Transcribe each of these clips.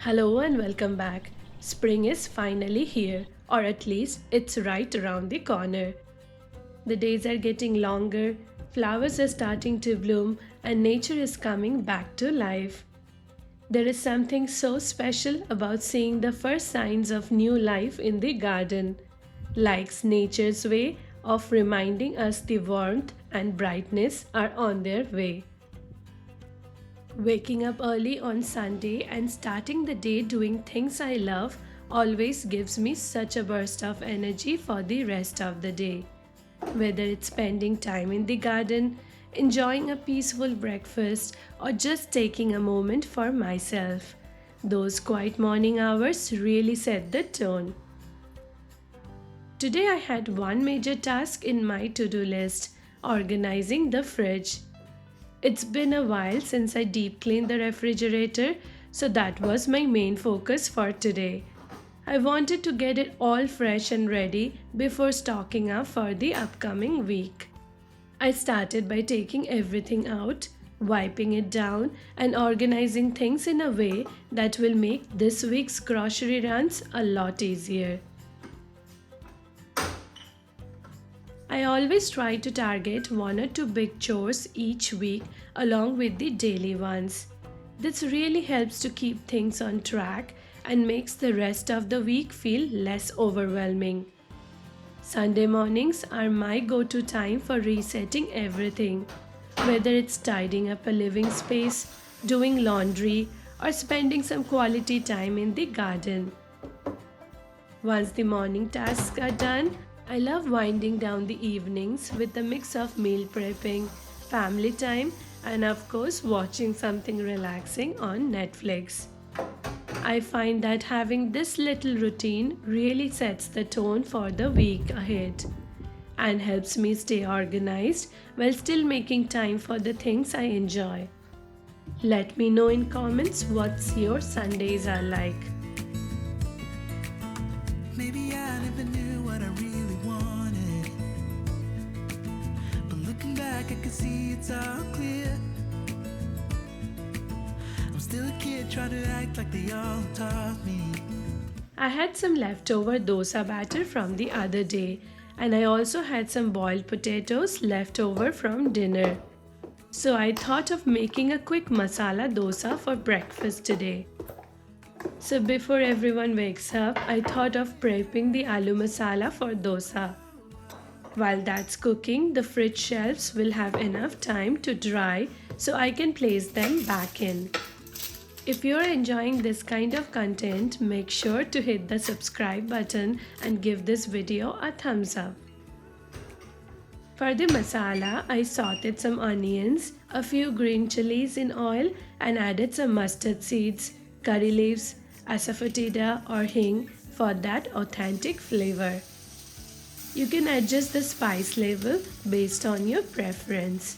Hello and welcome back. Spring is finally here, or at least it's right around the corner. The days are getting longer, flowers are starting to bloom, and nature is coming back to life. There is something so special about seeing the first signs of new life in the garden, like nature's way of reminding us the warmth and brightness are on their way. Waking up early on Sunday and starting the day doing things I love always gives me such a burst of energy for the rest of the day. Whether it's spending time in the garden, enjoying a peaceful breakfast, or just taking a moment for myself, those quiet morning hours really set the tone. Today I had one major task in my to-do list, organizing the fridge. It's been a while since I deep cleaned the refrigerator, so that was my main focus for today. I wanted to get it all fresh and ready before stocking up for the upcoming week. I started by taking everything out, wiping it down, and organizing things in a way that will make this week's grocery runs a lot easier. I always try to target one or two big chores each week along with the daily ones. This really helps to keep things on track and makes the rest of the week feel less overwhelming. Sunday mornings are my go-to time for resetting everything, whether it's tidying up a living space, doing laundry, or spending some quality time in the garden. Once the morning tasks are done, I love winding down the evenings with a mix of meal prepping, family time, and of course watching something relaxing on Netflix. I find that having this little routine really sets the tone for the week ahead and helps me stay organized while still making time for the things I enjoy. Let me know in comments what your Sundays are like. Maybe I never knew what I really wanted, but looking back I can see it's all clear. I'm still a kid trying to act like they all taught me. I had some leftover dosa batter from the other day, and I also had some boiled potatoes left over from dinner. So I thought of making a quick masala dosa for breakfast today. So before everyone wakes up, I thought of prepping the aloo masala for dosa. While that's cooking, the fridge shelves will have enough time to dry so I can place them back in. If you're enjoying this kind of content, make sure to hit the subscribe button and give this video a thumbs up. For the masala, I sauteed some onions, a few green chilies in oil, and added some mustard seeds, curry leaves, asafoetida or hing for that authentic flavor. You can adjust the spice level based on your preference.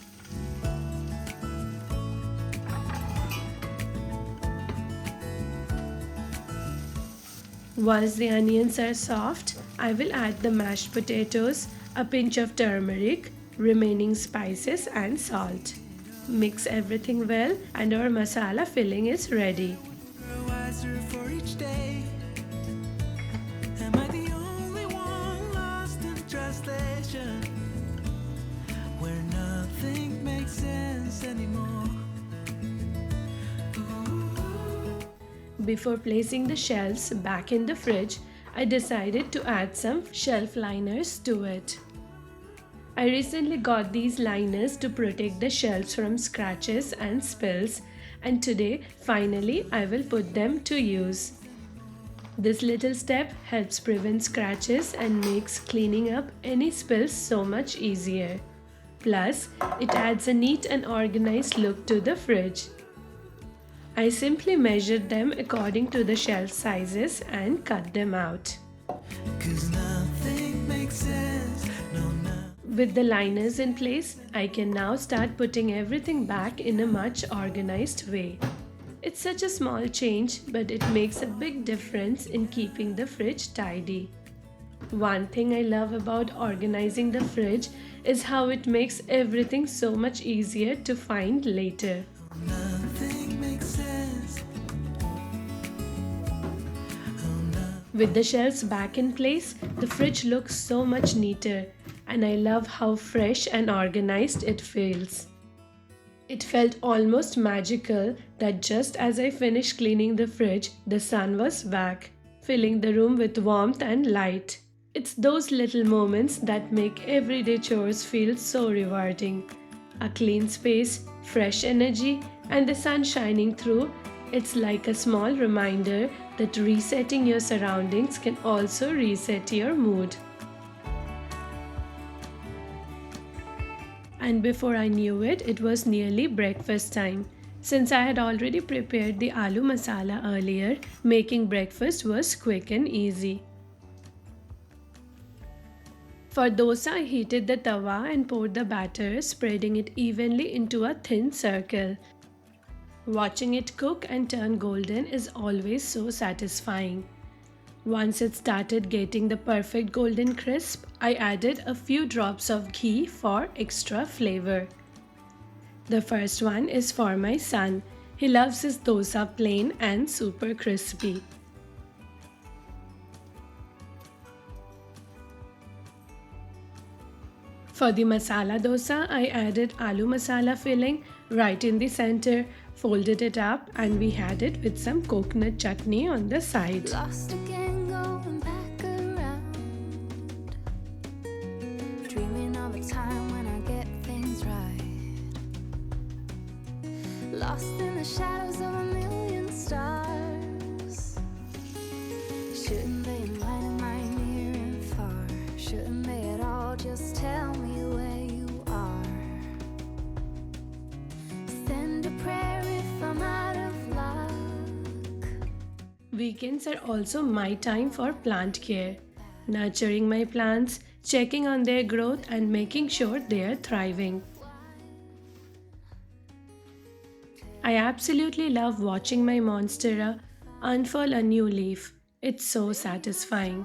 Once the onions are soft, I will add the mashed potatoes, a pinch of turmeric, remaining spices and salt. Mix everything well and our masala filling is ready. Grow wiser for each day. Am I the only one lost in translation, where nothing makes sense anymore? Before placing the shelves back in the fridge, I decided to add some shelf liners to it. I recently got these liners to protect the shelves from scratches and spills, and today finally I will put them to use. This little step helps prevent scratches and makes cleaning up any spills so much easier. Plus, it adds a neat and organized look to the fridge. I simply measured them according to the shelf sizes and cut them out. 'Cause nothing makes sense, no. With the liners in place, I can now start putting everything back in a much organized way. It's such a small change, but it makes a big difference in keeping the fridge tidy. One thing I love about organizing the fridge is how it makes everything so much easier to find later. Nothing makes sense. With the shelves back in place, the fridge looks so much neater, and I love how fresh and organized it feels. It felt almost magical that just as I finished cleaning the fridge, the sun was back, filling the room with warmth and light. It's those little moments that make everyday chores feel so rewarding. A clean space, fresh energy, and the sun shining through. It's like a small reminder that resetting your surroundings can also reset your mood. And before I knew it, it was nearly breakfast time. Since I had already prepared the aloo masala earlier, making breakfast was quick and easy. For dosa, I heated the tawa and poured the batter, spreading it evenly into a thin circle. Watching it cook and turn golden is always so satisfying. Once it started getting the perfect golden crisp, I added a few drops of ghee for extra flavor. The first one is for my son. He loves his dosa plain and super crispy. For the masala dosa, I added aloo masala filling right in the center, folded it up, and we had it with some coconut chutney on the side. Lost again, going back around. Dreaming of a time when I get things right. Lost in the shadows of a million stars. Shouldn't they enlighten my near and far? Shouldn't they at all just tell me where you are? Send a prayer if I'm out of luck. Weekends are also my time for plant care. Nurturing my plants, checking on their growth, and making sure they are thriving. I absolutely love watching my Monstera unfurl a new leaf. It's so satisfying.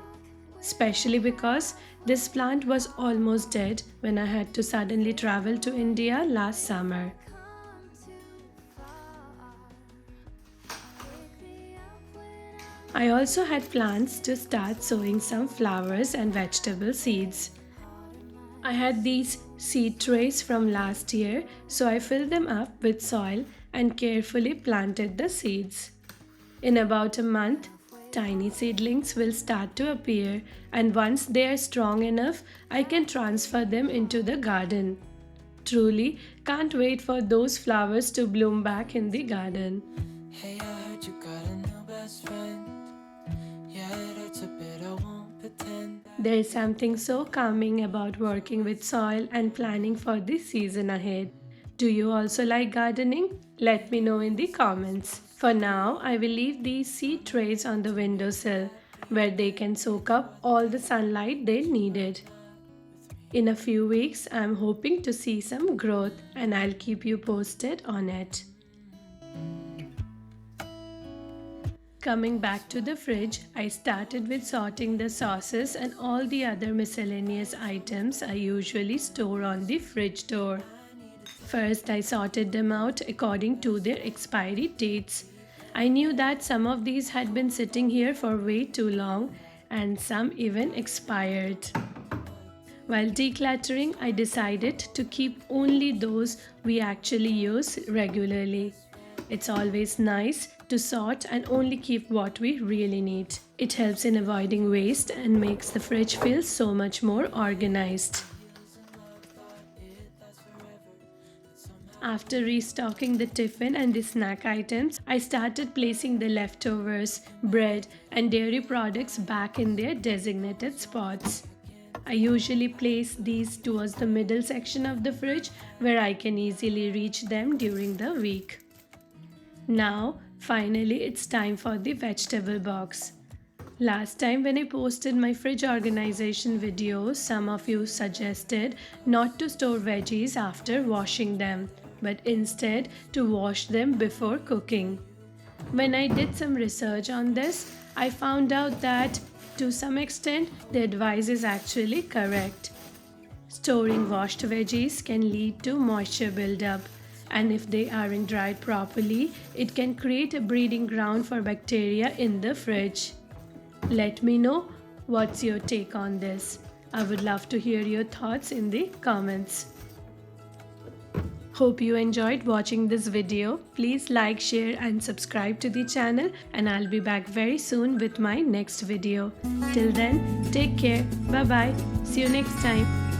Especially because this plant was almost dead when I had to suddenly travel to India last summer. I also had plans to start sowing some flowers and vegetable seeds. I had these seed trays from last year, so I filled them up with soil and carefully planted the seeds. In about a month, tiny seedlings will start to appear, and once they are strong enough, I can transfer them into the garden. Truly, can't wait for those flowers to bloom back in the garden. Hey, I heard you got a new best friend. Yeah, it hurts a bit, I won't pretend. There's something so calming about working with soil and planning for the season ahead. Do you also like gardening? Let me know in the comments. For now, I will leave these seed trays on the windowsill where they can soak up all the sunlight they needed. In a few weeks, I'm hoping to see some growth and I'll keep you posted on it. Coming back to the fridge, I started with sorting the sauces and all the other miscellaneous items I usually store on the fridge door. First, I sorted them out according to their expiry dates. I knew that some of these had been sitting here for way too long and some even expired. While decluttering, I decided to keep only those we actually use regularly. It's always nice to sort and only keep what we really need. It helps in avoiding waste and makes the fridge feel so much more organized. After restocking the tiffin and the snack items, I started placing the leftovers, bread, and dairy products back in their designated spots. I usually place these towards the middle section of the fridge where I can easily reach them during the week. Now, finally, it's time for the vegetable box. Last time when I posted my fridge organization video, some of you suggested not to store veggies after washing them, but instead to wash them before cooking. When I did some research on this, I found out that to some extent the advice is actually correct. Storing washed veggies can lead to moisture buildup, and if they aren't dried properly, it can create a breeding ground for bacteria in the fridge. Let me know what's your take on this. I would love to hear your thoughts in the comments. Hope you enjoyed watching this video. Please like, share and subscribe to the channel, and I'll be back very soon with my next video. Till then, take care. Bye bye. See you next time.